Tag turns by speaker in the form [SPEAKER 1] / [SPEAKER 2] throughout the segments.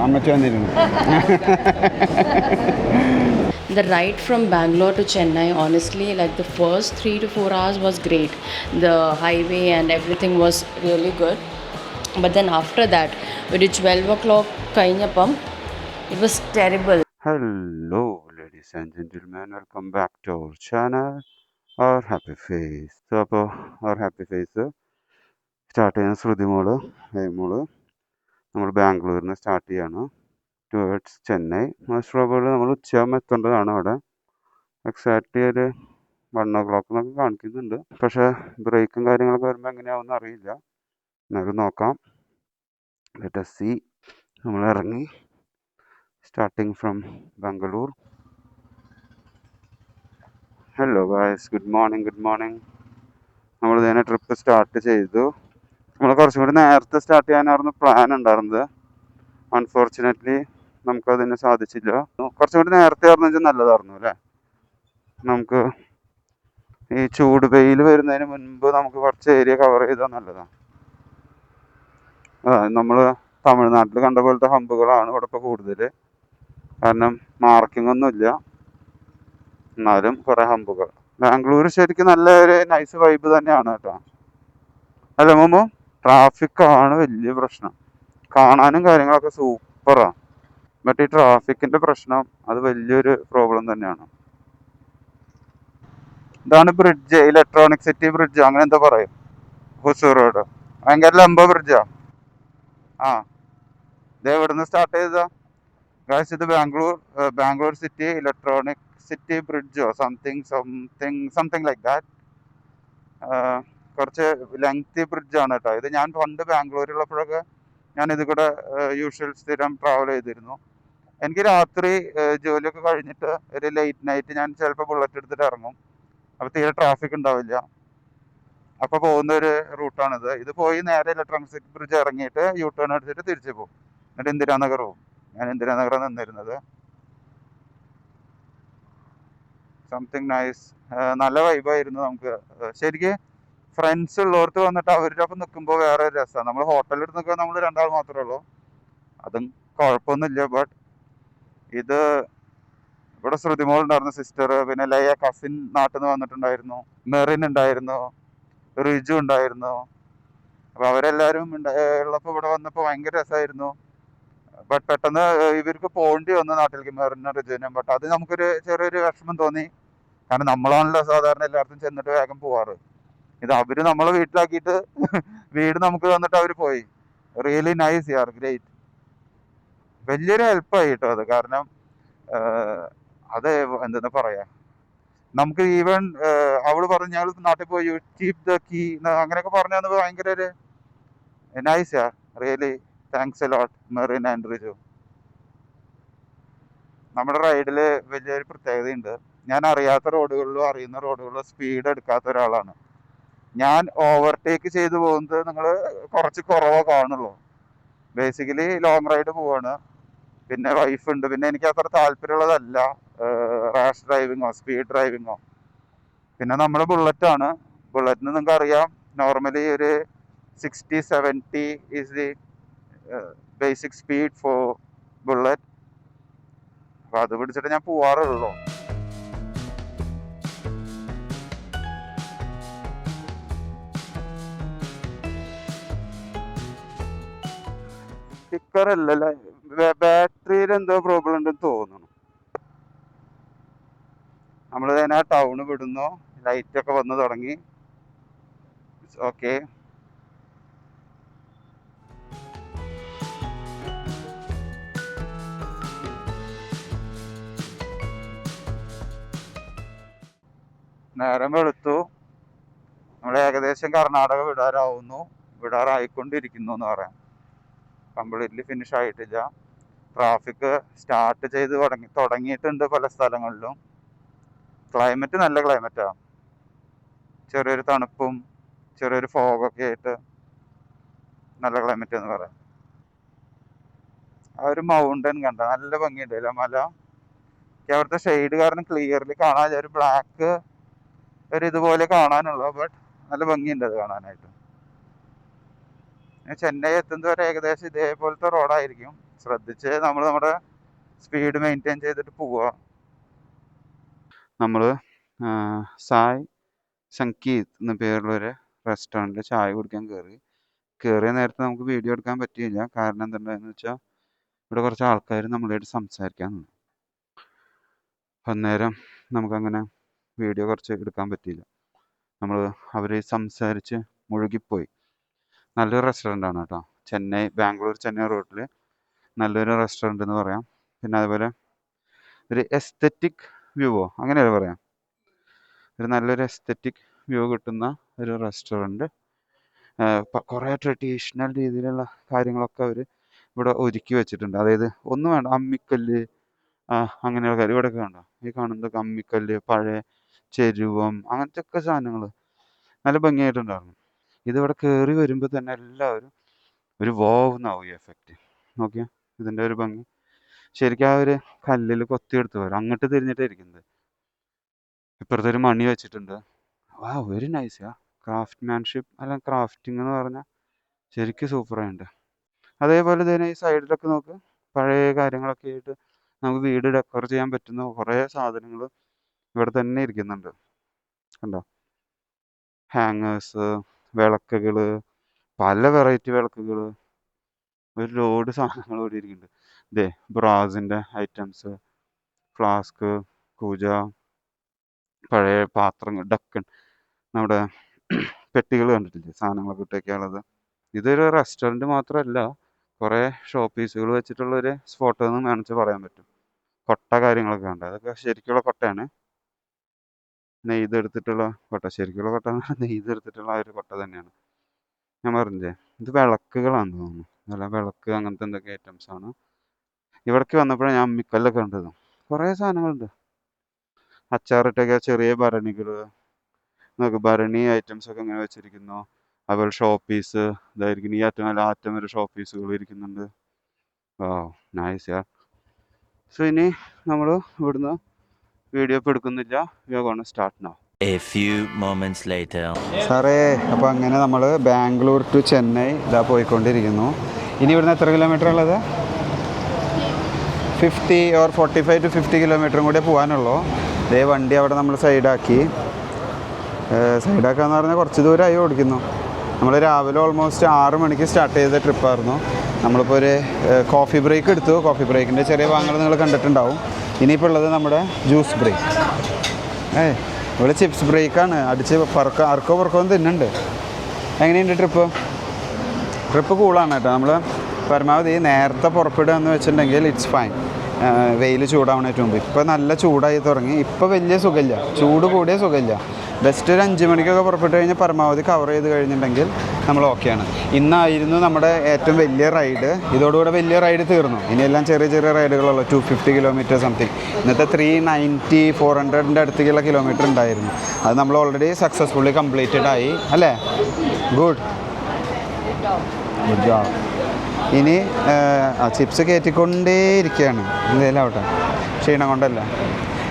[SPEAKER 1] അമ്മച്ചി വന്നിരുന്നു.
[SPEAKER 2] The ride from Bangalore to Chennai, honestly, like the first 3 to 4 hours was great. The highway and everything was really good. But then after that, with 12 o'clock കഴിഞ്ഞപ്പം, it was terrible.
[SPEAKER 1] Hello, ladies and gentlemen. Welcome back to our channel, Our Happy Face. So, അപ്പോൾ Our Happy Face start ചെയ്യുന്ന ശ്രുതി മോള് നമ്മൾ ബാംഗ്ലൂരിൽ നിന്ന് start ചെയ്യാണ് towards Chennai. Most probably നമ്മൾ ഉച്ചയാകുമ്പോൾ എത്തേണ്ടതാണ് അവിടെ. എക്സാക്ട്ലി ഒരു 1 o'clock എന്നൊക്കെ കാണിക്കുന്നുണ്ട്. പക്ഷേ ബ്രേക്കും കാര്യങ്ങളൊക്കെ വരുമ്പോൾ എങ്ങനെയാവുമെന്ന് അറിയില്ല. എന്നാലും നോക്കാം. Let us see. നമ്മൾ ഇറങ്ങി starting from Bangalore. Hello guys, good morning. നമ്മൾ ഇതിനെ ട്രിപ്പ് സ്റ്റാർട്ട് ചെയ്തു. നമ്മൾ കുറച്ചും കൂടി നേരത്തെ സ്റ്റാർട്ട് ചെയ്യാനായിരുന്നു പ്ലാൻ ഉണ്ടായിരുന്നത്. അൺഫോർച്ചുനേറ്റ്ലി നമുക്കതിന് സാധിച്ചില്ല. കുറച്ചും കൂടി നേരത്തെ ആയിരുന്നു വെച്ചാൽ നല്ലതായിരുന്നു അല്ലേ. നമുക്ക് ഈ ചൂട് വെയിൽ വരുന്നതിന് മുൻപ് നമുക്ക് കുറച്ച് ഏരിയ കവർ ചെയ്താൽ നല്ലതാണ്. നമ്മൾ തമിഴ്നാട്ടിൽ കണ്ട പോലത്തെ ഹമ്പുകളാണ് ഇവിടെ ഇപ്പോൾ കൂടുതൽ. കാരണം മാർക്കിംഗ് ഒന്നുമില്ല, എന്നാലും കുറേ ഹമ്പുകൾ. ബാംഗ്ലൂർ ശരിക്കും നല്ല ഒരു നൈസ് വൈബ് തന്നെയാണ് കേട്ടോ. അല്ല മുമ്പ് ട്രാഫിക്കാണ് വലിയ പ്രശ്നം. കാണാനും കാര്യങ്ങളൊക്കെ സൂപ്പറാണ്. ബട്ട് ഈ ട്രാഫിക്കിൻ്റെ പ്രശ്നം അത് വലിയൊരു പ്രോബ്ലം തന്നെയാണ്. ഇതാണ് ബ്രിഡ്ജ്, ഇലക്ട്രോണിക് സിറ്റി ബ്രിഡ്ജ് അങ്ങനെ എന്താ പറയും, ഹുസൂർ റോഡ്. ഭയങ്കര ലംബ ബ്രിഡ്ജാ. ഇത് എവിടുന്ന് സ്റ്റാർട്ട് ചെയ്തതാ ഗായ്സ്? ഇത് ബാംഗ്ലൂർ സിറ്റി ഇലക്ട്രോണിക് സിറ്റി ബ്രിഡ്ജോ സംതിങ് ലൈക്ക് ദാറ്റ്. കുറച്ച് ലെങ്തി ബ്രിഡ്ജാണ് കേട്ടോ ഇത്. ഞാൻ പണ്ട് ബാംഗ്ലൂരിലുള്ളപ്പോഴൊക്കെ ഞാൻ ഇത് കൂടെ സ്ഥിരം ട്രാവൽ ചെയ്തിരുന്നു. എനിക്ക് രാത്രി ജോലിയൊക്കെ കഴിഞ്ഞിട്ട് ഒരു ലേറ്റ് നൈറ്റ് ഞാൻ ചിലപ്പോൾ ബുള്ളറ്റ് എടുത്തിട്ട് ഇറങ്ങും. അപ്പോൾ തീരെ ട്രാഫിക് ഉണ്ടാവില്ല. അപ്പോൾ പോകുന്ന ഒരു റൂട്ടാണിത്. ഇത് പോയി നേരെ ഇലക്ട്രോണിക് സിറ്റി ബ്രിഡ്ജ് ഇറങ്ങിയിട്ട് യു ടേൺ അടിച്ചിട്ട് തിരിച്ചു പോകും. എന്നിട്ട് ഇന്ദിരാനഗർ പോകും. ഞാൻ ഇന്ദിരാനഗറാണ് നിന്നിരുന്നത്. Something nice. നല്ല വൈബായിരുന്നു. നമുക്ക് ശരിക്കും ഫ്രണ്ട്സ് ഉള്ളവർക്ക് വന്നിട്ട് അവരുടെ ഒപ്പം നിൽക്കുമ്പോൾ വേറെ ഒരു രസമാണ്. നമ്മൾ ഹോട്ടലിൽ നിൽക്കുക നമ്മൾ 2 ആൾ മാത്രമേ ഉള്ളൂ, അതും കുഴപ്പമൊന്നുമില്ല. ബട്ട് ഇത് ഇവിടെ ശ്രുതിമോൾ ഉണ്ടായിരുന്നു, സിസ്റ്റർ, പിന്നെ ലയ കസിൻ നാട്ടിൽ നിന്ന് വന്നിട്ടുണ്ടായിരുന്നു, മെറിൻ ഉണ്ടായിരുന്നു, റിജു ഉണ്ടായിരുന്നു. അപ്പോൾ അവരെല്ലാവരും ഉള്ളപ്പോൾ ഇവിടെ വന്നപ്പോൾ ഭയങ്കര രസമായിരുന്നു. ബട്ട് പെട്ടെന്ന് ഇവർക്ക് പോകേണ്ടി വന്നു നാട്ടിലേക്ക്, മെറിനും റിജുവിനും. ബട്ട് അത് നമുക്കൊരു ചെറിയൊരു വിഷമം തോന്നി. കാരണം നമ്മളാണല്ലോ സാധാരണ എല്ലായിടത്തും ചെന്നിട്ട് വേഗം പോവാറ്. ഇത് അവർ നമ്മളെ വീട്ടിലാക്കിയിട്ട് വീട് നമുക്ക് തന്നിട്ട് അവർ പോയി. റിയലി നൈസ് യാർ, ഗ്രേറ്റ്. വലിയൊരു ഹെൽപ്പായി കേട്ടോ അത്. കാരണം അത് എന്താ പറയാ, നമുക്ക് ഈവൻ അവള് പറഞ്ഞു ഞങ്ങൾ നാട്ടിൽ പോയി കീപ് ദ കീ അങ്ങനെയൊക്കെ പറഞ്ഞു തന്നത് ഭയങ്കര ഒരു nice Yar. Really thanks a lot Merin and Riju. നമ്മുടെ റൈഡിൽ വലിയൊരു പ്രത്യേകതയുണ്ട്. ഞാൻ അറിയാത്ത റോഡുകളിലും അറിയുന്ന റോഡുകളിലും സ്പീഡ് എടുക്കാത്ത ഒരാളാണ് ഞാൻ. ഓവർടേക്ക് ചെയ്ത് പോകുന്നത് നിങ്ങൾ കുറച്ച് കുറവേ കാണുള്ളൂ. ബേസിക്കലി ലോങ് റൈഡ് പോവാണ്, പിന്നെ വൈഫുണ്ട്, പിന്നെ എനിക്ക് അത്ര താല്പര്യമുള്ളതല്ല റാഷ് ഡ്രൈവിങ്ങോ സ്പീഡ് ഡ്രൈവിങ്ങോ. പിന്നെ നമ്മൾ ബുള്ളറ്റാണ്. ബുള്ളറ്റിന് നിങ്ങൾക്ക് അറിയാം, നോർമലി ഒരു 60-70 is the basic speed for bullet. അപ്പോൾ അത് പിടിച്ചിട്ട് ഞാൻ പോവാറുള്ളൂ. സ്റ്റിക്കർ അല്ലല്ലേ, ബാറ്ററിയിൽ എന്തോ പ്രോബ്ലം ഉണ്ടെന്ന് തോന്നുന്നു. നമ്മൾ തന്നെ ടൗണ് വിടുന്നു, ലൈറ്റൊക്കെ വന്ന് തുടങ്ങി. ഓക്കെ, നേരം വെളുത്തു. നമ്മൾ ഏകദേശം കർണാടക വിടാറായിക്കൊണ്ടിരിക്കുന്നു എന്ന് പറയാം. കംപ്ലീറ്റ്ലി ഫിനിഷ് ആയിട്ടില്ല. ട്രാഫിക് സ്റ്റാർട്ട് ചെയ്ത് തുടങ്ങിയിട്ടുണ്ട് പല സ്ഥലങ്ങളിലും. ക്ലൈമറ്റ് നല്ല ക്ലൈമറ്റാണ്, ചെറിയൊരു തണുപ്പും ചെറിയൊരു ഫോഗൊക്കെ ആയിട്ട് നല്ല ക്ലൈമറ്റ് എന്ന് പറയാം. ആ ഒരു മൗണ്ടൻ കണ്ട നല്ല ഭംഗിയുണ്ട് അല്ലേ മല. അവിടുത്തെ ഷെയ്ഡ് കാരണം ക്ലിയർലി കാണാൻ ഒരു ബ്ലാക്ക് ഒരു ഇതുപോലെ കാണാനുള്ളൂ. ബട്ട് നല്ല ഭംഗിയുണ്ട് അത് കാണാനായിട്ട്. ചെന്നൈ എത്തുന്നത് വരെ ഏകദേശം ഇതേപോലത്തെ റോഡായിരിക്കും. ശ്രദ്ധിച്ച് നമ്മൾ നമ്മുടെ സ്പീഡ് മെയിൻറ്റെയിൻ ചെയ്തിട്ട് പോവുക. നമ്മൾ സായ് സംഗീത് എന്ന പേരുള്ളൊരു റെസ്റ്റോറൻറ്റിൽ ചായ കുടിക്കാൻ കയറിയ നേരത്തെ നമുക്ക് വീഡിയോ എടുക്കാൻ പറ്റിയില്ല. കാരണം എന്തുണ്ടായെന്ന് വെച്ചാൽ ഇവിടെ കുറച്ച് ആൾക്കാർ നമ്മളായിട്ട് സംസാരിക്കാൻ നിന്നു. അന്നേരം നമുക്കങ്ങനെ വീഡിയോ കുറച്ച് എടുക്കാൻ പറ്റിയില്ല. നമ്മൾ അവർ സംസാരിച്ച് മുഴുകിപ്പോയി. നല്ലൊരു റെസ്റ്റോറൻ്റാണ് കേട്ടോ. ബാംഗ്ലൂർ ചെന്നൈ റോഡിൽ നല്ലൊരു റെസ്റ്റോറൻ്റ് എന്ന് പറയാം. പിന്നെ അതുപോലെ ഒരു എസ്തെറ്റിക് വ്യൂവോ അങ്ങനെയല്ലേ പറയാം, ഒരു നല്ലൊരു എസ്തെറ്റിക് വ്യൂ കിട്ടുന്ന ഒരു റെസ്റ്റോറൻറ്റ്. കുറേ ട്രഡീഷണൽ രീതിയിലുള്ള കാര്യങ്ങളൊക്കെ അവർ ഇവിടെ ഒരുക്കി വെച്ചിട്ടുണ്ട്. അതായത് ഒന്നും വേണ്ട, അമ്മിക്കല്ല് അങ്ങനെയുള്ള കാര്യം ഇവിടെയൊക്കെ കണ്ടോ. ഈ കാണുന്നതൊക്കെ അമ്മിക്കല്ല്, പഴയ ചെരുവം, അങ്ങനത്തെ ഒക്കെ സാധനങ്ങൾ നല്ല ഭംഗിയായിട്ടുണ്ടായിരുന്നു. ഇതിവിടെ കയറി വരുമ്പോൾ തന്നെ എല്ലാവരും ഒരു വാവുന്നാവും ഈ എഫക്റ്റ്. നോക്കിയാൽ ഇതിൻ്റെ ഒരു ഭംഗി. ശരിക്കും ആ ഒരു കല്ലിൽ കൊത്തിയെടുത്ത് വരും, അങ്ങോട്ട് തിരിഞ്ഞിട്ടായിരിക്കുന്നത്. ഇപ്പുറത്തെ ഒരു മണി വെച്ചിട്ടുണ്ട്. വാ, വെരി നൈസ്. ക്രാഫ്റ്റ്മാൻഷിപ്പ് അല്ലെങ്കിൽ ക്രാഫ്റ്റിംഗ് എന്ന് പറഞ്ഞാൽ ശരിക്കും സൂപ്പറായിട്ടുണ്ട്. അതേപോലെ തന്നെ ഈ സൈഡിലൊക്കെ നോക്ക്, പഴയ കാര്യങ്ങളൊക്കെ ആയിട്ട് നമുക്ക് വീട് ഡെക്കോർ ചെയ്യാൻ പറ്റുന്ന കുറേ സാധനങ്ങൾ ഇവിടെ തന്നെ ഇരിക്കുന്നുണ്ട്. കണ്ടോ, ഹാങ്ങേഴ്സ്, വിളക്കുകൾ, പല വെറൈറ്റി വിളക്കുകൾ, ഒരു ലോഡ് സാധനങ്ങൾ ഇവിടെ ഇരിക്കുന്നുണ്ട്. ഇതേ ബ്രാസിൻ്റെ ഐറ്റംസ്, ഫ്ലാസ്ക്, കൂജ, പഴയ പാത്രങ്ങൾ, ഡക്കൺ, നമ്മുടെ പെട്ടികൾ കണ്ടിട്ടില്ലേ, സാധനങ്ങളൊക്കെ ഇട്ടൊക്കെയുള്ളത്. ഇതൊരു റെസ്റ്റോറൻറ്റ് മാത്രമല്ല, കുറേ ഷോപ്പ് പീസുകൾ വെച്ചിട്ടുള്ളൊരു സ്പോട്ട് എന്ന് വേണമെന്ന് പറയാൻ പറ്റും. കൊട്ട കാര്യങ്ങളൊക്കെ ഉണ്ട്, അതൊക്കെ ശരിക്കുള്ള കൊട്ടയാണ്, നെയ്തെടുത്തിട്ടുള്ള കൊട്ട. ശരിക്കുള്ള കൊട്ട എന്ന് പറഞ്ഞാൽ നെയ്തെടുത്തിട്ടുള്ള ആ ഒരു കൊട്ട തന്നെയാണ്. ഞാൻ പറഞ്ഞില്ലേ, ഇത് വിളക്കുകളാണെന്ന് തോന്നുന്നു. നല്ല വിളക്ക്, അങ്ങനത്തെ എന്തൊക്കെ ഐറ്റംസാണ്. ഇവിടേക്ക് വന്നപ്പോഴാണ് ഞാൻ അമ്മിക്കല്ലൊക്കെ കണ്ടത്. കുറേ സാധനങ്ങളുണ്ട്. അച്ചാറിട്ടൊക്കെ ചെറിയ ഭരണികൾ നോക്ക്, ഭരണി ഐറ്റംസൊക്കെ ഇങ്ങനെ വെച്ചിരിക്കുന്നു. അതുപോലെ ഷോപ്പ് പീസ് ഇതായിരിക്കും. ഈ അറ്റം വരെ ഷോപ്പ് പീസുകൾ ഇരിക്കുന്നുണ്ട്. നൈസ്. സോ ഇനി നമ്മൾ ഇവിടുന്ന് വീഡിയോ ഇപ്പോൾ എടുക്കുന്നില്ല. We are gonna start now.
[SPEAKER 3] A few moments later.
[SPEAKER 1] സാറേ, അപ്പോൾ അങ്ങനെ നമ്മൾ ബാംഗ്ലൂർ ടു ചെന്നൈ ഇതാ പോയിക്കൊണ്ടിരിക്കുന്നു. ഇനി ഇവിടുന്ന് എത്ര കിലോമീറ്റർ ഉള്ളത്? 50 or 45 to 50 കിലോമീറ്ററും കൂടെ പോകാനുള്ളൂ. ഇതേ വണ്ടി അവിടെ നമ്മൾ സൈഡാക്കാന്ന് പറഞ്ഞാൽ കുറച്ച് ദൂരമായി ഓടിക്കുന്നു. നമ്മൾ രാവിലെ ഓൾമോസ്റ്റ് 6 മണിക്ക് സ്റ്റാർട്ട് ചെയ്ത ട്രിപ്പായിരുന്നു. നമ്മളിപ്പോൾ ഒരു കോഫി ബ്രേക്ക് എടുത്തു. കോഫി ബ്രേക്കിൻ്റെ ചെറിയ ഭാഗങ്ങൾ നിങ്ങൾ കണ്ടിട്ടുണ്ടാവും. ഇനിയിപ്പോൾ ഉള്ളത് നമ്മുടെ ജ്യൂസ് ബ്രേക്ക്. ഇവിടെ ചിപ്സ് ബ്രേക്കാണ്. അടിച്ച് അർക്കോ പുറക്കോന്ന് തിന്നുന്നുണ്ട്. എങ്ങനെയുണ്ട് ട്രിപ്പ് കൂളാണ് കേട്ടോ. നമ്മൾ പരമാവധി നേരത്തെ പുറപ്പെടുക എന്ന് വെച്ചിട്ടുണ്ടെങ്കിൽ ഇറ്റ്സ് ഫൈൻ. വെയിൽ ചൂടാവണേറ്റ് മുമ്പ്. ഇപ്പോൾ നല്ല ചൂടായി തുടങ്ങി. ഇപ്പോൾ വലിയ സുഖമില്ല, ചൂട് കൂടിയ സുഖമില്ല. ബെസ്റ്റ് ഒരു 5 മണിക്കൊക്കെ പുറപ്പെട്ട് കഴിഞ്ഞാൽ പരമാവധി കവർ ചെയ്ത് കഴിഞ്ഞിട്ടുണ്ടെങ്കിൽ നമ്മൾ ഓക്കെയാണ്. ഇന്നായിരുന്നു നമ്മുടെ ഏറ്റവും വലിയ റൈഡ്. ഇതോടുകൂടെ വലിയ റൈഡ് തീർന്നു. ഇനിയെല്ലാം ചെറിയ ചെറിയ റൈഡുകളുള്ളൂ. 250 കിലോമീറ്റർ സംതിങ്. ഇന്നത്തെ 390, 400ൻ്റെ അടുത്തേക്കുള്ള കിലോമീറ്റർ ഉണ്ടായിരുന്നു. അത് നമ്മൾ ഓൾറെഡി സക്സസ്ഫുള്ളി കംപ്ലീറ്റഡ് ആയി അല്ലേ? Good job. ഇനി ചിപ്സ് കയറ്റിക്കൊണ്ടേയിരിക്കുകയാണ്. എന്തെങ്കിലും ആവട്ടെ, ക്ഷീണം കൊണ്ടല്ല.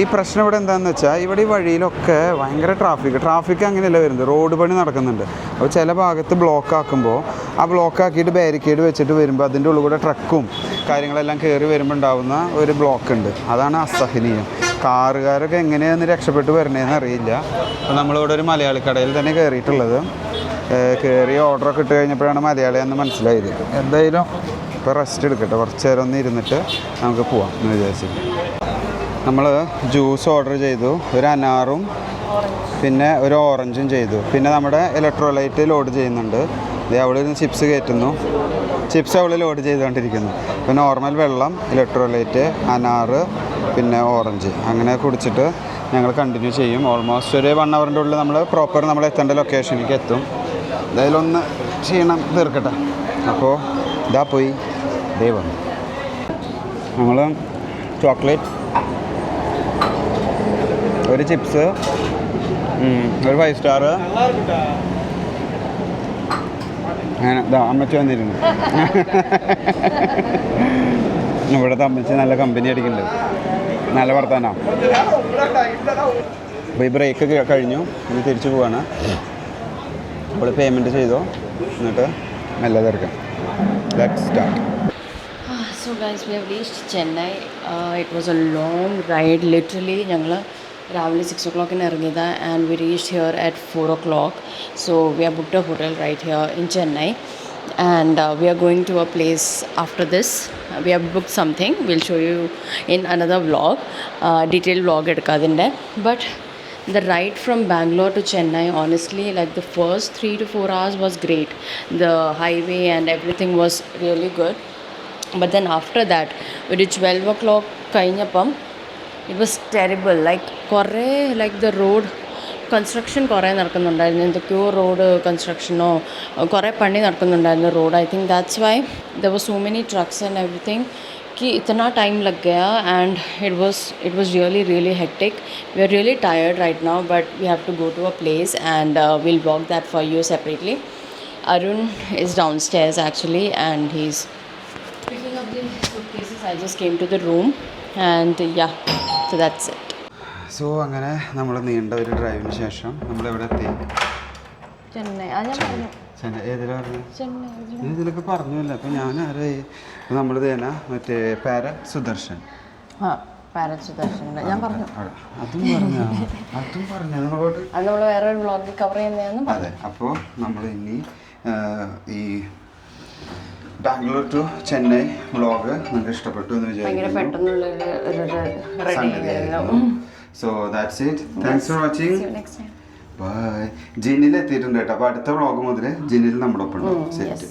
[SPEAKER 1] ഈ പ്രശ്നം ഇവിടെ എന്താണെന്ന് വെച്ചാൽ, ഇവിടെ ഈ വഴിയിലൊക്കെ ഭയങ്കര ട്രാഫിക് അങ്ങനെയല്ല വരുന്നത്. റോഡ് പണി നടക്കുന്നുണ്ട്. അപ്പോൾ ചില ഭാഗത്ത് ബ്ലോക്ക് ആക്കുമ്പോൾ ആ ബ്ലോക്ക് ആക്കിയിട്ട് ബാരിക്കേഡ് വെച്ചിട്ട് വരുമ്പോൾ അതിൻ്റെ ഉള്ളിൽ കൂടെ ട്രക്കും കാര്യങ്ങളെല്ലാം കയറി വരുമ്പോൾ ഉണ്ടാകുന്ന ഒരു ബ്ലോക്ക് ഉണ്ട്. അതാണ് അസഹനീയം. കാറുകാരൊക്കെ എങ്ങനെയാണെന്ന് രക്ഷപ്പെട്ട് വരണേന്ന് അറിയില്ല. അപ്പോൾ നമ്മളിവിടെ ഒരു മലയാളി കടയിൽ തന്നെ കയറിയിട്ടുള്ളത്. കയറി ഓർഡറൊക്കെ ഇട്ട് കഴിഞ്ഞപ്പോഴാണ് മലയാളിയാണെന്ന് മനസ്സിലായത്. എന്തായാലും ഇപ്പോൾ റെസ്റ്റ് എടുക്കട്ടെ, കുറച്ച് നേരം ഒന്ന് ഇരുന്നിട്ട് നമുക്ക് പോവാം എന്ന് വിചാരിച്ചിട്ട്. നമ്മൾ ജ്യൂസ് ഓർഡർ ചെയ്തു. ഒരു അനാറും പിന്നെ ഒരു ഓറഞ്ചും ചെയ്തു. പിന്നെ നമ്മുടെ ഇലക്ട്രോലൈറ്റ് ലോഡ് ചെയ്യുന്നുണ്ട്. അവിടെ നിന്ന് ചിപ്സ് കയറ്റുന്നു. ചിപ്സ് അവൾ ലോഡ് ചെയ്തുകൊണ്ടിരിക്കുന്നു. പിന്നെ നോർമൽ വെള്ളം, ഇലക്ട്രോലൈറ്റ്, അനാറ്, പിന്നെ ഓറഞ്ച് അങ്ങനെ കുടിച്ചിട്ട് ഞങ്ങൾ കണ്ടിന്യൂ ചെയ്യും. ഓൾമോസ്റ്റ് ഒരു 1 അവറിൻ്റെ ഉള്ളിൽ നമ്മൾ എത്തേണ്ട ലൊക്കേഷനിലേക്ക് എത്തും. എന്തായാലും ഒന്ന് ക്ഷീണം തീർക്കട്ടെ. അപ്പോൾ ഇതാ പോയി ദൈവം. നമ്മൾ ചോക്ലേറ്റ്, ഒരു ചിപ്സ്, ഒരു 5 സ്റ്റാർ, അങ്ങനെ ഇതാ അമ്മച്ചി വന്നിരുന്നു. ഇവിടുത്തെ അമ്മച്ചി നല്ല കമ്പനി അടിക്കുന്നുണ്ട്, നല്ല വർത്താനം. അപ്പോൾ ഈ ബ്രേക്ക് കഴിഞ്ഞു. ഇനി തിരിച്ചു പോവാണ്. നമ്മൾ പേയ്മെൻറ്റ് ചെയ്തോ, എന്നിട്ട് മെല്ലെ തിരക്കാം. Let's start.
[SPEAKER 2] So guys, we have reached Chennai. It was a long ride. Literally, ഞങ്ങൾ രാവിലെ 6 o'clock ഇറങ്ങിയത് and we reached here at 4 o'clock. So we have booked a hotel right here in Chennai and we are going to a place after this. We have booked something. We'll show you in another vlog. Detailed vlog എടുക്കാതിൻ്റെ. But the ride from Bangalore to Chennai, honestly, like the first 3 to 4 hours was great. The highway and everything was really good. But then after that, ഒരു 12 o'clock കഴിഞ്ഞപ്പം it was terrible. Like കുറേ like the road construction കുറേ നടക്കുന്നുണ്ടായിരുന്നു. എന്തൊക്കെയോ road കൺസ്ട്രക്ഷനോ കുറേ പണി നടക്കുന്നുണ്ടായിരുന്നു road. I think that's why there were so many trucks and everything कि इतना टाइम लग गया and it was really hectic. We are really tired right now, but we have to go to a place and we'll vlog that for you separately. Arun is downstairs actually and he's picking up the suitcases. I just came to the room and yeah, so that's it.
[SPEAKER 1] So അങ്ങനെ നമ്മൾ നീണ്ട ഒരു ഡ്രൈവിന് ശേഷം നമ്മൾ എവിടെ എത്തി?
[SPEAKER 2] ചെന്നൈ.
[SPEAKER 1] ചെന്നൈ. ഏതിലാ പറഞ്ഞു?
[SPEAKER 2] ചെന്നൈ.
[SPEAKER 1] ഇതിലൊക്കെ പറഞ്ഞല്ലോ. അപ്പം ഞാൻ ആരായി? നമ്മൾ തന്നെ മറ്റേ സുദർശൻ.
[SPEAKER 2] പാരറ്റ് സുദർശൻ ഞാൻ പറഞ്ഞു.
[SPEAKER 1] അതും പറഞ്ഞു നമ്മളോട്.
[SPEAKER 2] അത് നമ്മൾ വേറെ വ്ളോഗിൽ കവർ ചെയ്യുന്നതെന്ന്.
[SPEAKER 1] അതെ. അപ്പോൾ നമ്മൾ ഇനി ഈ ബാംഗ്ലൂർ ടു ചെന്നൈ വ്ളോഗ് നിങ്ങൾക്ക് ഇഷ്ടപ്പെട്ടു എന്ന് വിചാരിക്കുന്നു. So that's it. Thanks for watching. Bye. ജിന്നിൽ എത്തിയിട്ടുണ്ട് കേട്ടോ. അപ്പോൾ അടുത്ത വ്ളോഗ് മുതൽ ജിന്നിൽ നമ്മുടെ ഒപ്പം ഉണ്ടാവും. സെറ്റ്.